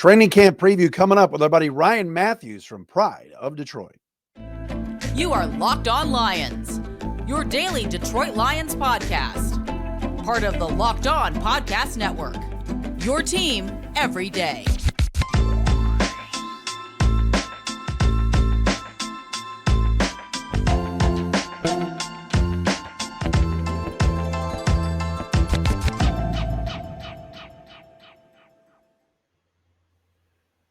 Training camp preview coming up with our buddy Ryan Matthews from Pride of Detroit. You are Locked On Lions, your daily Detroit Lions podcast. Part of the Locked On Podcast Network, your team every day.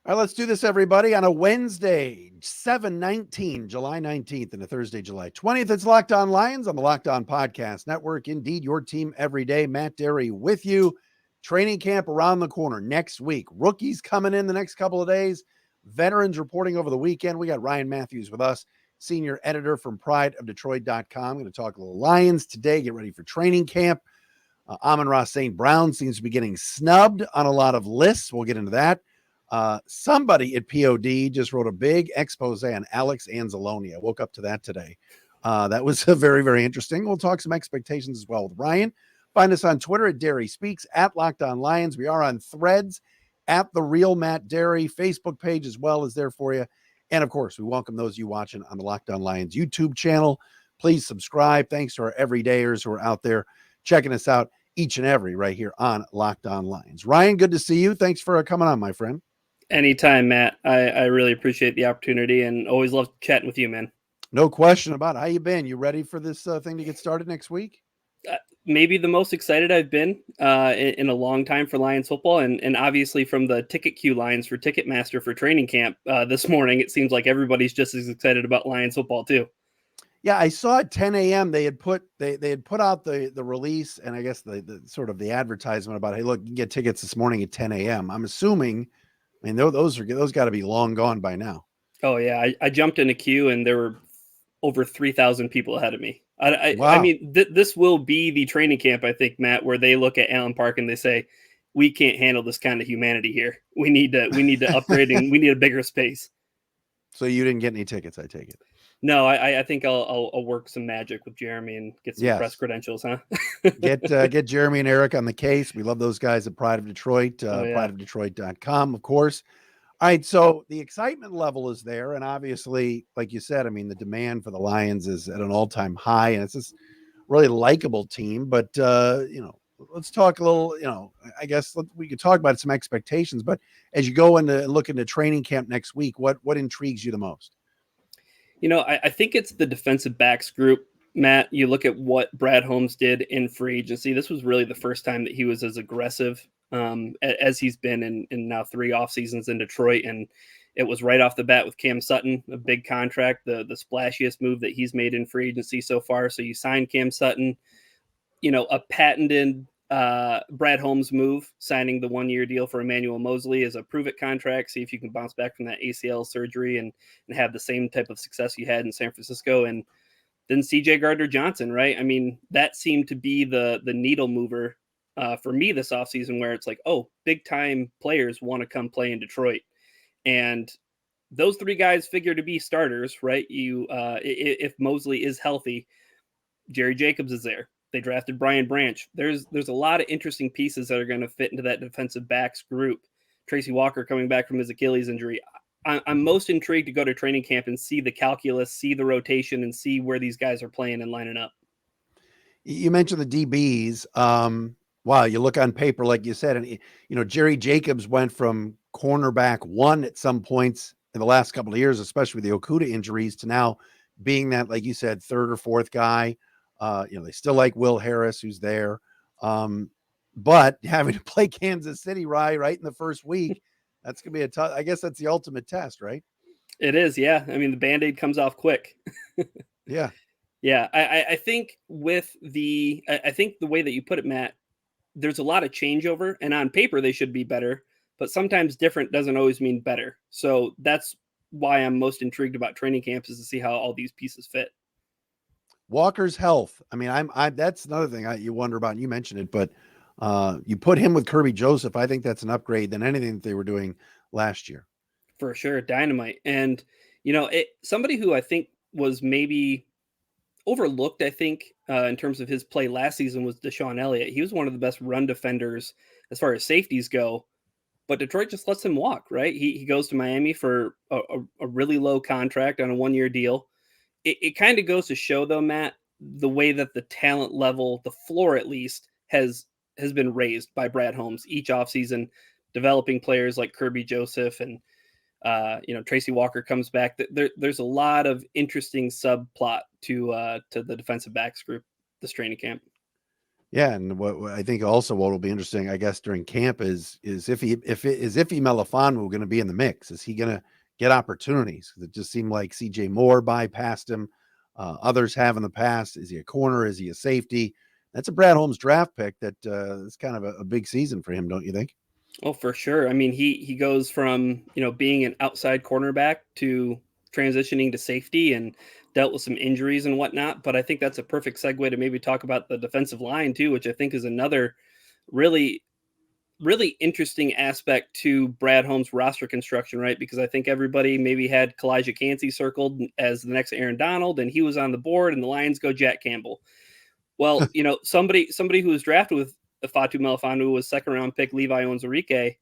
All right, let's do this, everybody, on a Wednesday, 7/19, July 19th, and a Thursday, July 20th. It's Locked On Lions on the Locked On Podcast Network. Indeed, your team every day. Matt Derry with you. Training camp around the corner next week. Rookies coming in the next couple of days. Veterans reporting over the weekend. We got Ryan Matthews with us, senior editor from prideofdetroit.com. Going to talk a little Lions today. Get ready for training camp. Amon-Ra St. Brown seems to be getting snubbed on a lot of lists. We'll get into that. Somebody at POD just wrote a big expose on Alex Anzalone. I woke up to that today. That was very, very interesting. We'll talk some expectations as well with Ryan. Find us on Twitter at Derry Speaks, at Locked On Lions. We are on Threads at The Real Matt Derry. Facebook page as well is there for you. And of course, we welcome those of you watching on the Locked On Lions YouTube channel. Please subscribe. Thanks to our everydayers who are out there checking us out each and every right here on Locked On Lions. Ryan, good to see you. Thanks for coming on, my friend. Anytime, Matt. I really appreciate the opportunity and always love chatting with you, man. No question about it. How you been? You ready for this thing to get started next week? Maybe the most excited I've been in a long time for Lions football, and obviously from the ticket queue lines for Ticketmaster for training camp this morning, it seems like everybody's just as excited about Lions football too. Yeah, I saw at 10 a.m. they had put out the release and I guess the sort of the advertisement about, hey, look, you can get tickets this morning at 10 a.m. I'm assuming. I mean, those got to be long gone by now. Oh yeah, I jumped in a queue and there were over 3,000 people ahead of me. Wow. I mean, this will be the training camp, I think, Matt, where they look at Allen Park and they say, we can't handle this kind of humanity here. We need to upgrade and we need a bigger space. So you didn't get any tickets, I take it. No, I think I'll work some magic with Jeremy and get some press credentials, huh? Get Jeremy and Eric on the case. We love those guys at Pride of Detroit, prideofdetroit.com, of course. All right, so the excitement level is there, and obviously, like you said, I mean, the demand for the Lions is at an all-time high, and it's this really likable team. But let's talk a little. I guess we could talk about some expectations. But as you go into look into training camp next week, what intrigues you the most? I think it's the defensive backs group, Matt. You look at what Brad Holmes did in free agency. This was really the first time that he was as aggressive as he's been in now 3 off seasons in Detroit. And it was right off the bat with Cam Sutton, a big contract, the splashiest move that he's made in free agency so far. So you signed Cam Sutton, a patented Brad Holmes move, signing the 1-year deal for Emmanuel Mosley as a prove-it contract, see if you can bounce back from that ACL surgery and have the same type of success you had in San Francisco. And then CJ Gardner-Johnson, right? I mean, that seemed to be the needle mover for me this offseason, where it's like, oh, big-time players want to come play in Detroit. And those 3 guys figure to be starters, right? If Mosley is healthy, Jerry Jacobs is there. They drafted Brian Branch. There's a lot of interesting pieces that are going to fit into that defensive backs group. Tracy Walker coming back from his Achilles injury. I'm most intrigued to go to training camp and see the calculus, see the rotation, and see where these guys are playing and lining up. You mentioned the DBs. Wow, you look on paper, like you said, and Jerry Jacobs went from cornerback 1 at some points in the last couple of years, especially with the Okudah injuries, to now being that, like you said, 3rd or 4th guy. They still like Will Harris, who's there. But having to play Kansas City right in the first week, that's going to be a tough, I guess that's the ultimate test, right? It is. Yeah. I mean, the Band-Aid comes off quick. Yeah. Yeah. I think I think the way that you put it, Matt, there's a lot of changeover, and on paper they should be better, but sometimes different doesn't always mean better. So that's why I'm most intrigued about training camps, is to see how all these pieces fit. Walker's health. I mean, that's another thing you wonder about. And you mentioned it, but you put him with Kirby Joseph. I think that's an upgrade than anything that they were doing last year. For sure. Dynamite. And, somebody who I think was maybe overlooked, I think, in terms of his play last season was Deshaun Elliott. He was one of the best run defenders as far as safeties go but Detroit just lets him walk, right? He goes to Miami for a really low contract on a 1-year deal. It kind of goes to show, though, Matt, the way that the talent level, the floor at least, has been raised by Brad Holmes each offseason, developing players like Kirby Joseph and Tracy Walker comes back. There's a lot of interesting subplot to the defensive backs group this training camp. Yeah, and what I think also what will be interesting, I guess, during camp is Iffy Melifonwu going to be in the mix? Is he going to get opportunities? It just seemed like CJ Moore bypassed him. Others have in the past. Is he a corner? Is he a safety? That's a Brad Holmes draft pick that is kind of a big season for him, don't you think? Oh, for sure. I mean, he goes from being an outside cornerback to transitioning to safety and dealt with some injuries and whatnot. But I think that's a perfect segue to maybe talk about the defensive line too, which I think is another really, really interesting aspect to Brad Holmes' roster construction, right? Because I think everybody maybe had Kalijah Cansey circled as the next Aaron Donald, and he was on the board, and the Lions go Jack Campbell. Well, somebody who was drafted with Fatu Melifonwu was second-round pick Levi Onwuzurike,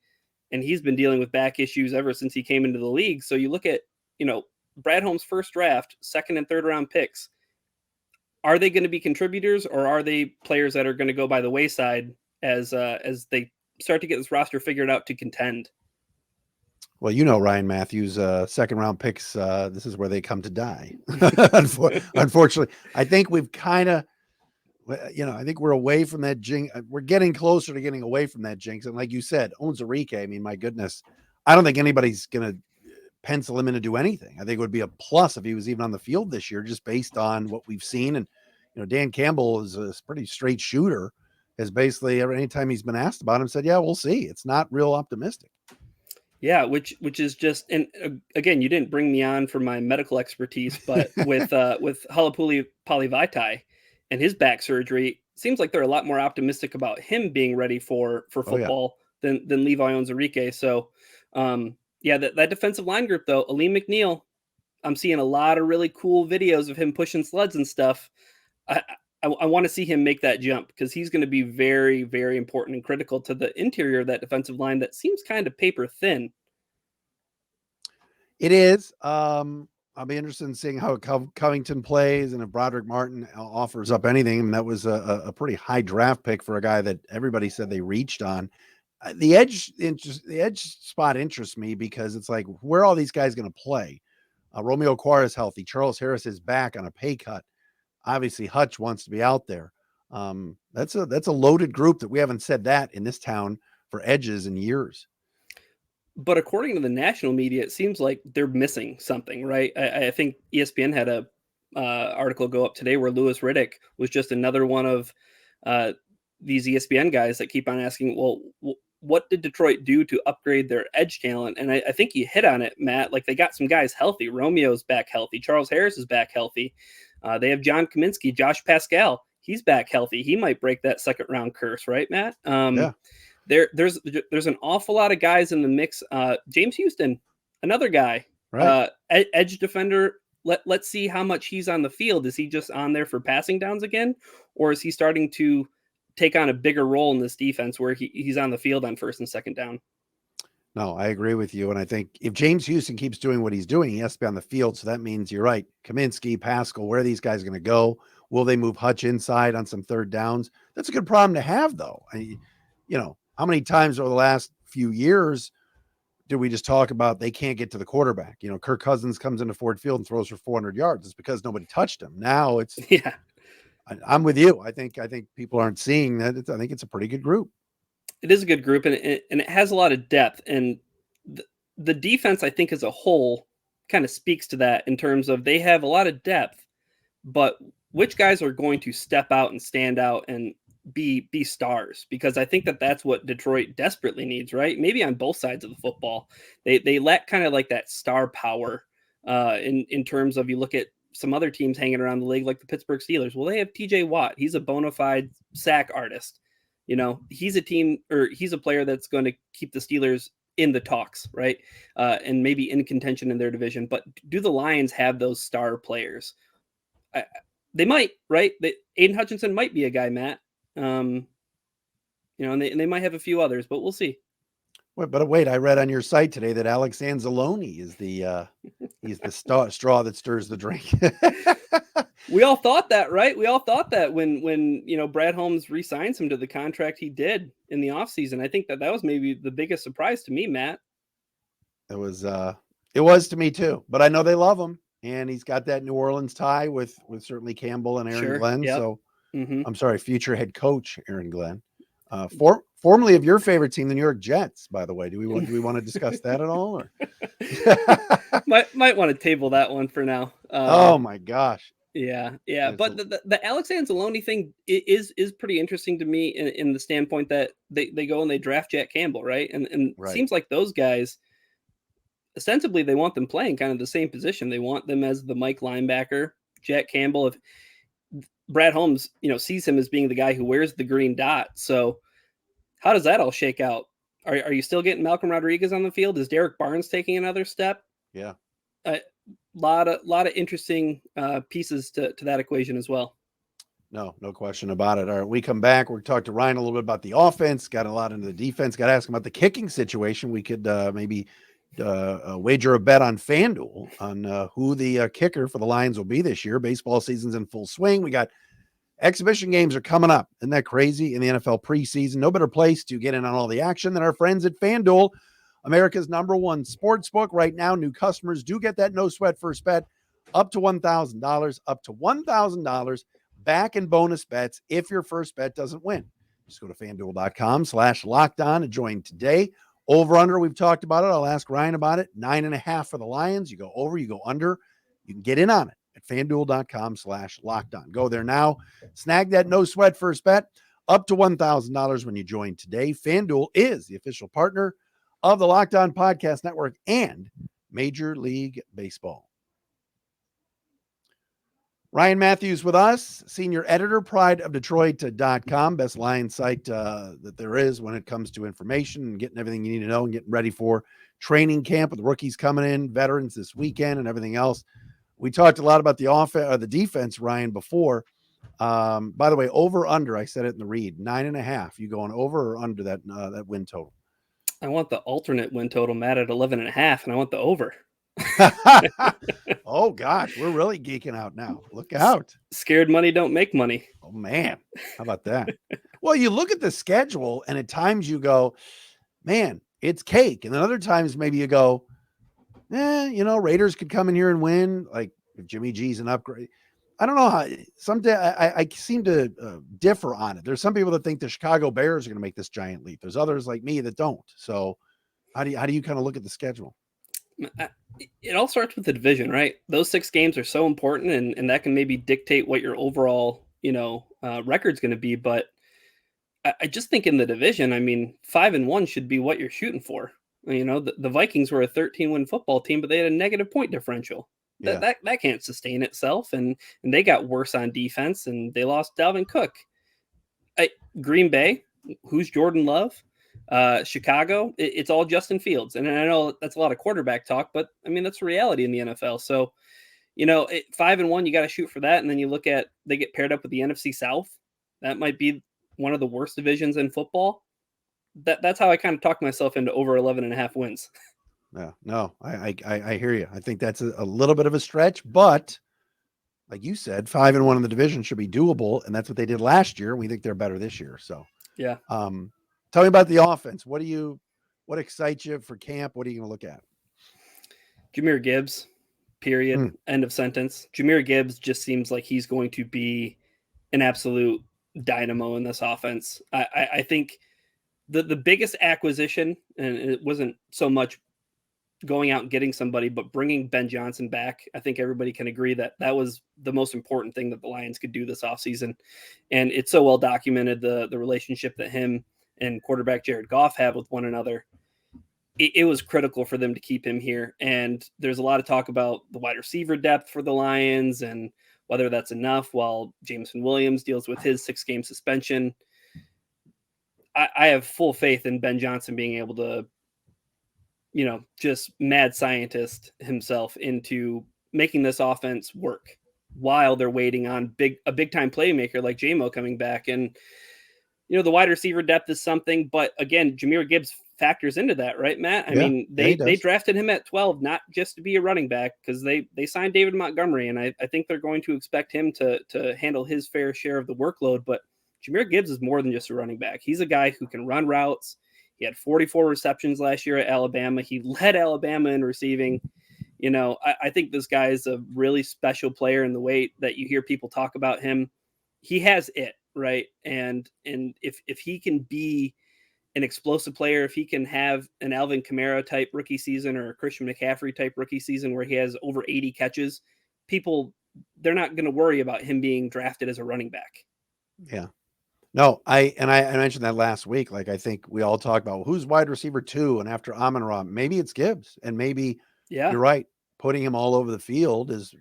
and he's been dealing with back issues ever since he came into the league. So you look at, Brad Holmes' first draft, second and third round picks. Are they going to be contributors, or are they players that are going to go by the wayside as they start to get this roster figured out to contend? Well, Ryan Matthews, second round picks. This is where they come to die. Unfortunately, I think we've kind of, I think we're away from that jinx. We're getting closer to getting away from that jinx. And like you said, Onwuzurike, I mean, my goodness, I don't think anybody's going to pencil him in to do anything. I think it would be a plus if he was even on the field this year, just based on what we've seen. And, Dan Campbell is a pretty straight shooter, has basically anytime he's been asked about him said, yeah, we'll see. It's not real optimistic. Yeah, which is just, and again, you didn't bring me on for my medical expertise, but with Halapuli Palivaitai and his back surgery, seems like they're a lot more optimistic about him being ready for football than Levi Onwuzurike. So, that defensive line group though, Aleem McNeil, I'm seeing a lot of really cool videos of him pushing sleds and stuff. I want to see him make that jump because he's going to be very, very important and critical to the interior of that defensive line that seems kind of paper thin. It is. I'll be interested in seeing how Covington plays and if Broderick Martin offers up anything. I mean, that was a pretty high draft pick for a guy that everybody said they reached on. The edge spot interests me because it's like, where are all these guys going to play? Romeo Okwara is healthy. Charles Harris is back on a pay cut. Obviously, Hutch wants to be out there. That's a loaded group that we haven't said that in this town for edges in years. But according to the national media, it seems like they're missing something, right? I think ESPN had a article go up today where Louis Riddick was just another one of these ESPN guys that keep on asking, well, what did Detroit do to upgrade their edge talent? And I think you hit on it, Matt. Like, they got some guys healthy. Romeo's back healthy. Charles Harris is back healthy. They have John Kaminsky, Josh Pascal. He's back healthy. He might break that second round curse, right, Matt? Yeah. There's an awful lot of guys in the mix. James Houston, another guy, right? Edge defender. Let's see how much he's on the field. Is he just on there for passing downs again, or is he starting to take on a bigger role in this defense where he's on the field on first and second down? No, I agree with you. And I think if James Houston keeps doing what he's doing, he has to be on the field. So that means you're right. Kaminsky, Pascal, where are these guys going to go? Will they move Hutch inside on some third downs? That's a good problem to have, though. How many times over the last few years did we just talk about they can't get to the quarterback? Kirk Cousins comes into Ford Field and throws for 400 yards. It's because nobody touched him. Now it's, yeah. I'm with you. I think people aren't seeing that. I think it's a pretty good group. It is a good group, and it has a lot of depth. And the defense, I think, as a whole, kind of speaks to that in terms of they have a lot of depth, but which guys are going to step out and stand out and be stars? Because I think that's what Detroit desperately needs, right? Maybe on both sides of the football. They lack kind of like that star power in terms of, you look at some other teams hanging around the league like the Pittsburgh Steelers. Well, they have TJ Watt. He's a bona fide sack artist. He's a player that's going to keep the Steelers in the talks, right? And maybe in contention in their division. But do the Lions have those star players? They might, right? Aiden Hutchinson might be a guy, Matt. And they might have a few others, but we'll see. Wait, I read on your site today that Alex Anzalone is he's the straw that stirs the drink. We all thought that, right? We all thought that when Brad Holmes re-signs him to the contract he did in the offseason. I think that was maybe the biggest surprise to me, Matt. It was to me too, but I know they love him, and he's got that New Orleans tie with certainly Campbell and Aaron Glenn. Yep. So I'm sorry, future head coach Aaron Glenn, formerly of your favorite team, the New York Jets. By the way, do we want to discuss that at all? Or might want to table that one for now. Oh my gosh. Yeah. But the Alex Anzalone thing is pretty interesting to me in the standpoint that they go and they draft Jack Campbell, right? And Right. It seems like those guys, ostensibly, they want them playing kind of the same position. They want them as the Mike linebacker. Jack Campbell, if Brad Holmes, sees him as being the guy who wears the green dot. So how does that all shake out? Are you still getting Malcolm Rodriguez on the field? Is Derek Barnes taking another step? Yeah. A lot of interesting pieces to that equation as well. No question about it. All right, we come back. We'll talk to Ryan a little bit about the offense. Got a lot into the defense. Got to ask him about the kicking situation. We could maybe wager a bet on FanDuel on who the kicker for the Lions will be this year. Baseball season's in full swing. We got exhibition games are coming up. Isn't that crazy? In the NFL preseason, no better place to get in on all the action than our friends at FanDuel, America's #1 sports book. Right now, new customers do get that no sweat first bet up to $1,000, up to $1,000 back in bonus bets if your first bet doesn't win. Just go to FanDuel.com/lockedon and join today. Over under, we've talked about it. I'll ask Ryan about it. 9.5 for the Lions. You go over, you go under. You can get in on it at FanDuel.com/lockedon. Go there now. Snag that no sweat first bet up to $1,000 when you join today. FanDuel is the official partner of the Locked On Podcast Network and Major League Baseball. Ryan Matthews with us, senior editor, prideofdetroit.com, best Lions site that there is when it comes to information and getting everything you need to know and getting ready for training camp with the rookies coming in, veterans this weekend and everything else. We talked a lot about the offense or the defense, Ryan, before. By the way, over under, I said it in the read, 9.5. You going over or under that win total? I want the alternate win total, Matt, at 11.5, and I want the over. Oh gosh, we're really geeking out now. Look out. Scared money don't make money. Oh man, how about that? Well, you look at the schedule and at times you go, man, it's cake. And then other times maybe you go, Raiders could come in here and win. Like if Jimmy G's an upgrade. I don't know how someday I seem to differ on it. There's some people that think the Chicago Bears are going to make this giant leap. There's others like me that don't. So how do you kind of look at the schedule? It all starts with the division, right? Those 6 games are so important, and that can maybe dictate what your overall, record's going to be. But I just think in the division, 5-1 should be what you're shooting for. The Vikings were a 13-win football team, but they had a negative point differential. Yeah. That can't sustain itself, and they got worse on defense, and they lost Dalvin Cook. Green Bay, who's Jordan Love? Chicago, it's all Justin Fields. And I know that's a lot of quarterback talk, but that's the reality in the NFL. So, 5-1, you got to shoot for that. And then you look at, they get paired up with the NFC South. That might be one of the worst divisions in football. That's how I kind of talk myself into over 11.5 wins. Yeah, no, I hear you. I think that's a little bit of a stretch, but like you said, 5-1 in the division should be doable. And that's what they did last year. And we think they're better this year. So, yeah. Tell me about the offense. What excites you for camp? What are you going to look at? Jahmyr Gibbs, period. End of sentence. Jahmyr Gibbs just seems like he's going to be an absolute dynamo in this offense. I think the biggest acquisition, and it wasn't so much going out and getting somebody, but bringing Ben Johnson back. I think everybody can agree that was the most important thing that the Lions could do this offseason. And it's so well documented, the relationship that him and quarterback Jared Goff have with one another. It was critical for them to keep him here. And there's a lot of talk about the wide receiver depth for the Lions and whether that's enough while Jameson Williams deals with his 6-game suspension. I have full faith in Ben Johnson being able to, just mad scientist himself into making this offense work while they're waiting on a big time playmaker like J-Mo coming back. And, the wide receiver depth is something, but again, Jahmyr Gibbs factors into that, right, Matt? I Yeah. mean, Yeah, he they does. drafted him at 12, not just to be a running back, because they signed David Montgomery, and I think they're going to expect him to handle his fair share of the workload. But Jahmyr Gibbs is more than just a running back. He's a guy who can run routes. He had 44 receptions last year at Alabama. He led Alabama in receiving. You know, I think this guy is a really special player in the way that you hear people talk about him. He has it, right? And if he can be an explosive player, if he can have an Alvin Kamara type rookie season or a Christian McCaffrey type rookie season where he has over 80 catches, they're not going to worry about him being drafted as a running back. Yeah. No, I mentioned that last week. Like, I think we all talk about, well, who's wide receiver 2, and after Amon-Ra, maybe it's Gibbs, and maybe Yeah. you're right. Putting him all over the field is,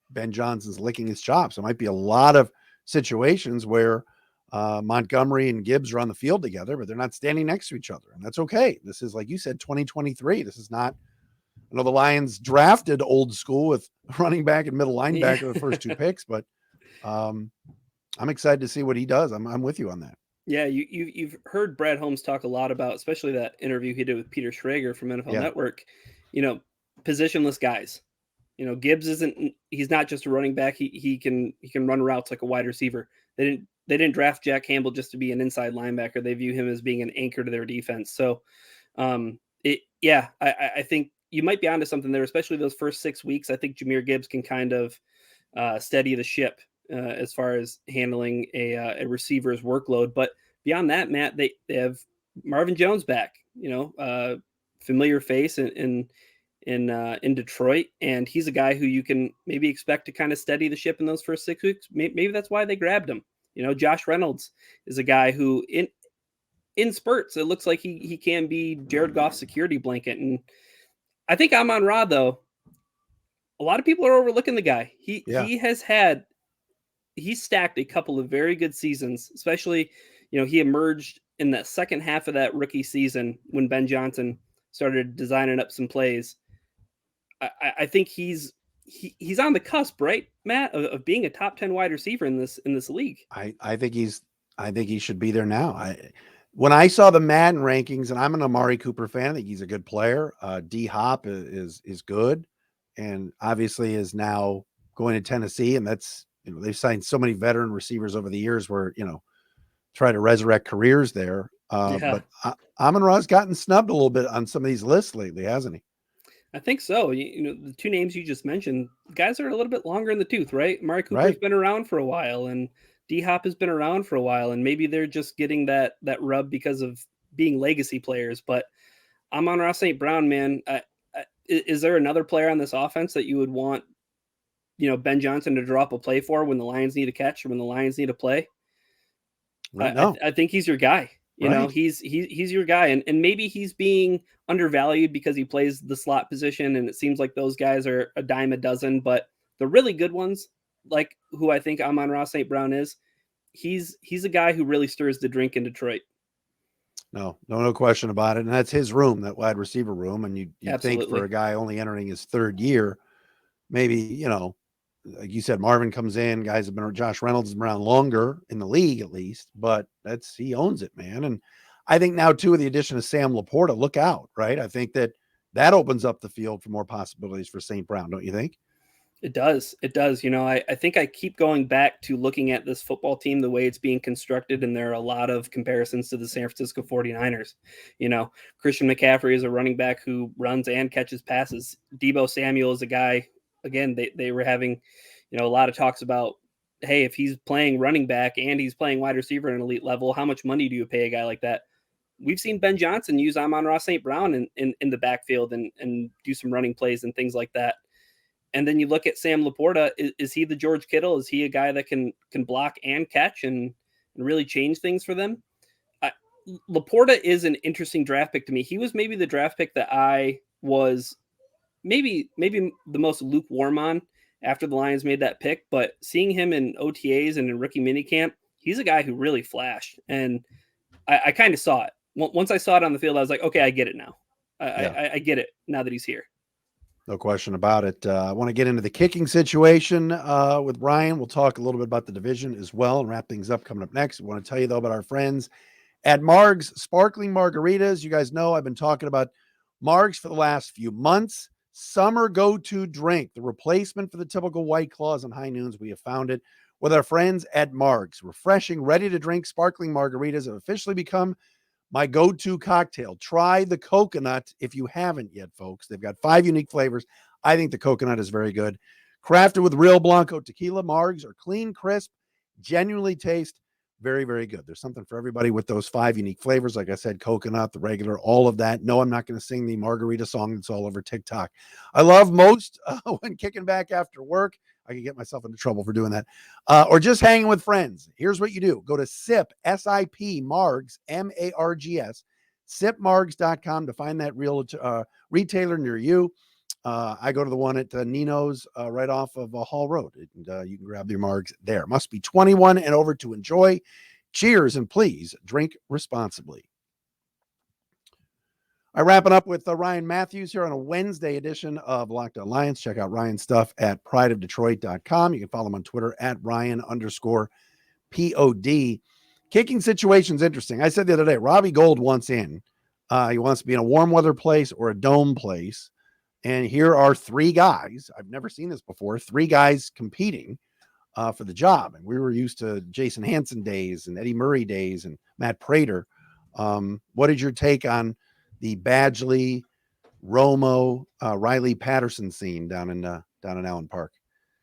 Ben Johnson's licking his chops. There might be a lot of situations where Montgomery and Gibbs are on the field together, but they're not standing next to each other, and that's okay. This is, like you said, 2023. This is not. I know the Lions drafted old school with running back and middle linebacker the first 2 picks, but I'm excited to see what he does. I'm with you on that. Yeah, you've heard Brad Holmes talk a lot about, especially that interview he did with Peter Schrager from NFL Network. Positionless guys. Gibbs he's not just a running back. He can run routes like a wide receiver. They didn't draft Jack Campbell just to be an inside linebacker. They view him as being an anchor to their defense. So, I think you might be onto something there, especially those first 6 weeks. I think Jahmyr Gibbs can kind of steady the ship as far as handling a receiver's workload. But beyond that, Matt, they have Marvin Jones back. Familiar face in Detroit, and he's a guy who you can maybe expect to kind of steady the ship in those first 6 weeks. Maybe that's why they grabbed him. Josh Reynolds is a guy who in spurts it looks like he can be Jared Goff's security blanket. And I think Amon-Ra, though, a lot of people are overlooking the guy. He stacked a couple of very good seasons, especially, he emerged in the second half of that rookie season when Ben Johnson started designing up some plays. I think he's on the cusp, right, Matt, of being a top 10 wide receiver in this league. I think he should be there now. When I saw the Madden rankings, and I'm an Amari Cooper fan, I think he's a good player. D Hop is good, and obviously is now going to Tennessee, and that's, they've signed so many veteran receivers over the years where, try to resurrect careers there. But Amon-Ra's gotten snubbed a little bit on some of these lists lately, hasn't he? I think so. The 2 names you just mentioned, guys are a little bit longer in the tooth, right? Amari Cooper's been around for a while, and D Hop has been around for a while, and maybe they're just getting that rub because of being legacy players. But Amon-Ra St. Brown, man, is there another player on this offense that you would want, Ben Johnson to drop a play for when the Lions need a catch or when the Lions need a play? No. I think he's your guy. He's your guy, and maybe he's being undervalued because he plays the slot position, and it seems like those guys are a dime a dozen. But the really good ones, like who I think Amon-Ra St. Brown is, he's a guy who really stirs the drink in Detroit. No question about it. And that's his room, that wide receiver room. And you think for a guy only entering his 3rd year, maybe, like you said, Marvin comes in, Josh Reynolds has been around longer in the league at least, but he owns it, man. And I think now too, with the addition of Sam Laporta, look out, right? I think that opens up the field for more possibilities for St. Brown. Don't you think? It does. I think I keep going back to looking at this football team, the way it's being constructed, and there are a lot of comparisons to the San Francisco 49ers. Christian McCaffrey is a running back who runs and catches passes. Deebo Samuel is a guy, again, they were having, a lot of talks about, hey, if he's playing running back and he's playing wide receiver at an elite level, how much money do you pay a guy like that? We've seen Ben Johnson use Amon-Ra St. Brown in the backfield and do some running plays and things like that. And then you look at Sam Laporta. Is he the George Kittle? Is he a guy that can block and catch and really change things for them? Laporta is an interesting draft pick to me. He was maybe the draft pick that I was maybe the most lukewarm on after the Lions made that pick. But seeing him in OTAs and in rookie minicamp, he's a guy who really flashed. And I kind of saw it. Once I saw it on the field, I was like, okay, I get it now. I get it now that he's here. No question about it. I want to get into the kicking situation with Brian. We'll talk a little bit about the division as well and wrap things up coming up next. I want to tell you, though, about our friends At Marg's Sparkling Margaritas, you guys know I've been talking about Marg's for the last few months. Summer go-to drink, the replacement for the typical White Claws and High Noons. We have found it with our friends at Marg's. Refreshing, ready-to-drink sparkling margaritas have officially become my go-to cocktail. Try the coconut if you haven't yet, folks. They've got 5 unique flavors. I think the coconut is very good. Crafted with real Blanco tequila, Margs are clean, crisp, genuinely taste very, very good. There's something for everybody with those 5 unique flavors. Like I said, coconut, the regular, all of that. No, I'm not going to sing the margarita song that's all over TikTok. I love most when kicking back after work. I can get myself into trouble for doing that. Or just hanging with friends. Here's what you do. Go to SIP, S-I-P, Margs, M-A-R-G-S, sipmargs.com to find that real retailer near you. I go to the one at Nino's right off of Hall Road. And, you can grab your Margs there. Must be 21 and over to enjoy. Cheers, and please drink responsibly. I'm wrapping up with Ryan Matthews here on a Wednesday edition of Locked On Lions. Check out Ryan's stuff at prideofdetroit.com. You can follow him on Twitter at Ryan_POD. Kicking situation's interesting. I said the other day, Robbie Gould wants in. He wants to be in a warm weather place or a dome place. And here are 3 guys. I've never seen this before. 3 guys competing for the job. And we were used to Jason Hansen days and Eddie Murray days and Matt Prater. What is your take on the Badgley, Romo, Riley Patterson scene down in Allen Park?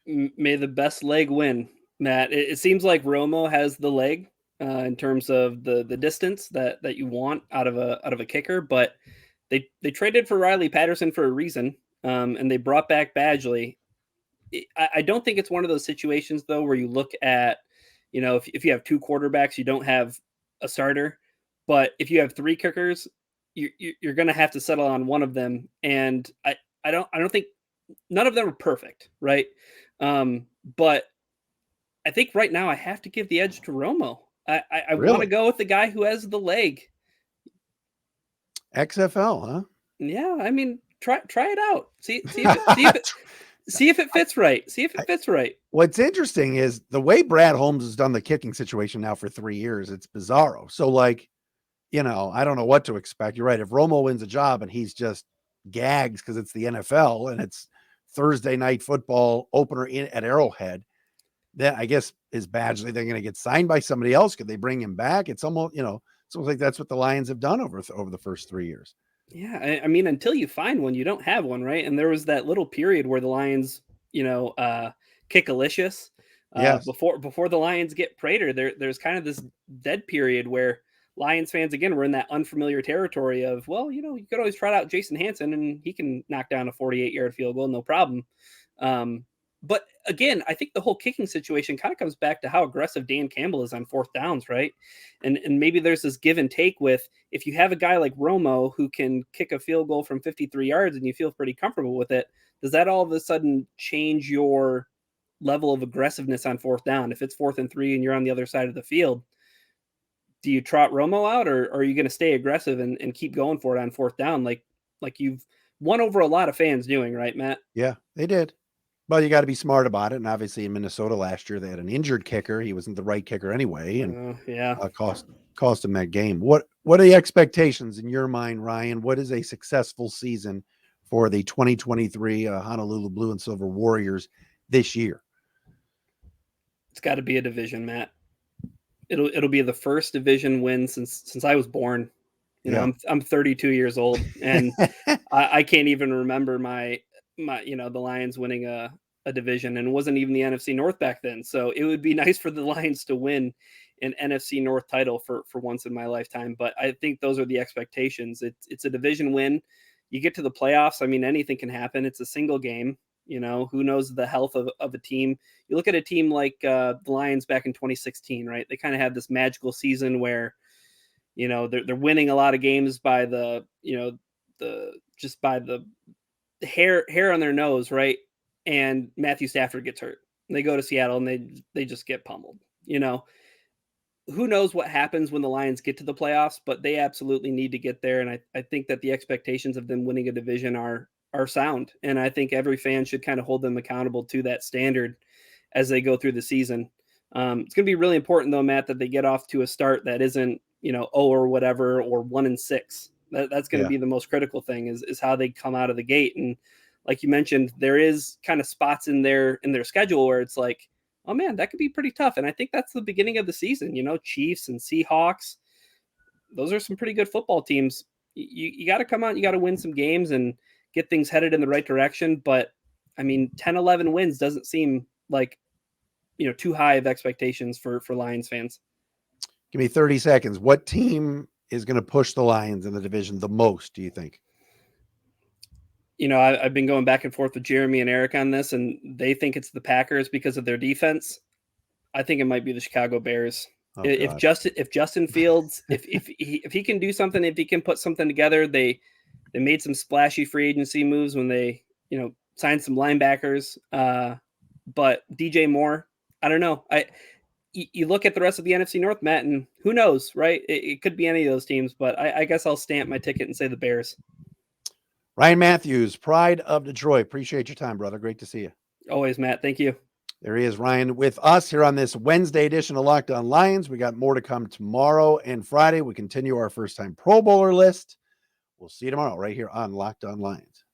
May the best leg win, Matt. It seems like Romo has the leg in terms of the distance that you want out of a kicker, but they traded for Riley Patterson for a reason, and they brought back Badgley. I don't think it's one of those situations though where you look at, if you have 2 quarterbacks, you don't have a starter, but if you have 3 kickers, you're going to have to settle on one of them. And I don't think none of them are perfect. Right. But I think right now I have to give the edge to Romo. I Really? want to go with the guy who has the leg. XFL, huh? Yeah. I mean, try it out. See if it fits right. See if it fits right. What's interesting is the way Brad Holmes has done the kicking situation now for 3 years. It's bizarro. So I don't know what to expect. You're right. If Romo wins a job and he's just gags because it's the NFL and it's Thursday night football opener at Arrowhead, then I guess his Badgley, they're going to get signed by somebody else. Could they bring him back? It's almost, it's almost like that's what the Lions have done over the first 3 years. Yeah. I mean, until you find one, you don't have one, right? And there was that little period where the Lions, kick-alicious. Yes. Before the Lions get Prater, there's kind of this dead period where Lions fans, again, were in that unfamiliar territory of, well, you could always try out Jason Hansen and he can knock down a 48-yard field goal, no problem. But again, I think the whole kicking situation kind of comes back to how aggressive Dan Campbell is on 4th downs, right? And maybe there's this give and take with, if you have a guy like Romo who can kick a field goal from 53 yards and you feel pretty comfortable with it, does that all of a sudden change your level of aggressiveness on 4th down? If it's 4th and 3 and you're on the other side of the field, do you trot Romo out, or are you going to stay aggressive and keep going for it on 4th down like you've won over a lot of fans doing, right, Matt? Yeah, they did. Well, you got to be smart about it. And obviously in Minnesota last year, they had an injured kicker. He wasn't the right kicker anyway. And cost him that game. What are the expectations in your mind, Ryan? What is a successful season for the 2023 Honolulu Blue and Silver Warriors this year? It's got to be a division, Matt. It'll be the first division win since I was born. I'm 32 years old, and I can't even remember my the Lions winning a division, and it wasn't even the NFC North back then. So it would be nice for the Lions to win an NFC North title for once in my lifetime. But I think those are the expectations. It's a division win. You get to the playoffs. I mean, anything can happen. It's a single game. Who knows the health of a team. You look at a team like the Lions back in 2016, right? They kind of had this magical season where, they're winning a lot of games by the hair on their nose, right? And Matthew Stafford gets hurt. And they go to Seattle and they just get pummeled. Who knows what happens when the Lions get to the playoffs, but they absolutely need to get there. And I think that the expectations of them winning a division are sound. And I think every fan should kind of hold them accountable to that standard as they go through the season. It's going to be really important though, Matt, that they get off to a start that isn't 0 or whatever, or 1-6. That's going to be the most critical thing is how they come out of the gate. And like you mentioned, there is kind of spots in their schedule where it's like, oh man, that could be pretty tough. And I think that's the beginning of the season, Chiefs and Seahawks. Those are some pretty good football teams. You got to come out, you got to win some games and get things headed in the right direction. But I mean, 10-11 wins doesn't seem like, too high of expectations for Lions fans. Give me 30 seconds. What team is going to push the Lions in the division the most, do you think? I've been going back and forth with Jeremy and Eric on this, and they think it's the Packers because of their defense. I think it might be the Chicago Bears. Oh, if Justin Fields, if he can do something, if he can put something together, they made some splashy free agency moves when they, signed some linebackers. But DJ Moore, I don't know. You look at the rest of the NFC North, Matt, and who knows, right? It could be any of those teams, but I guess I'll stamp my ticket and say the Bears. Ryan Matthews, Pride of Detroit. Appreciate your time, brother. Great to see you. Always, Matt. Thank you. There he is, Ryan, with us here on this Wednesday edition of Locked On Lions. We got more to come tomorrow and Friday. We continue our first-time Pro Bowler list. We'll see you tomorrow right here on Locked On Lions.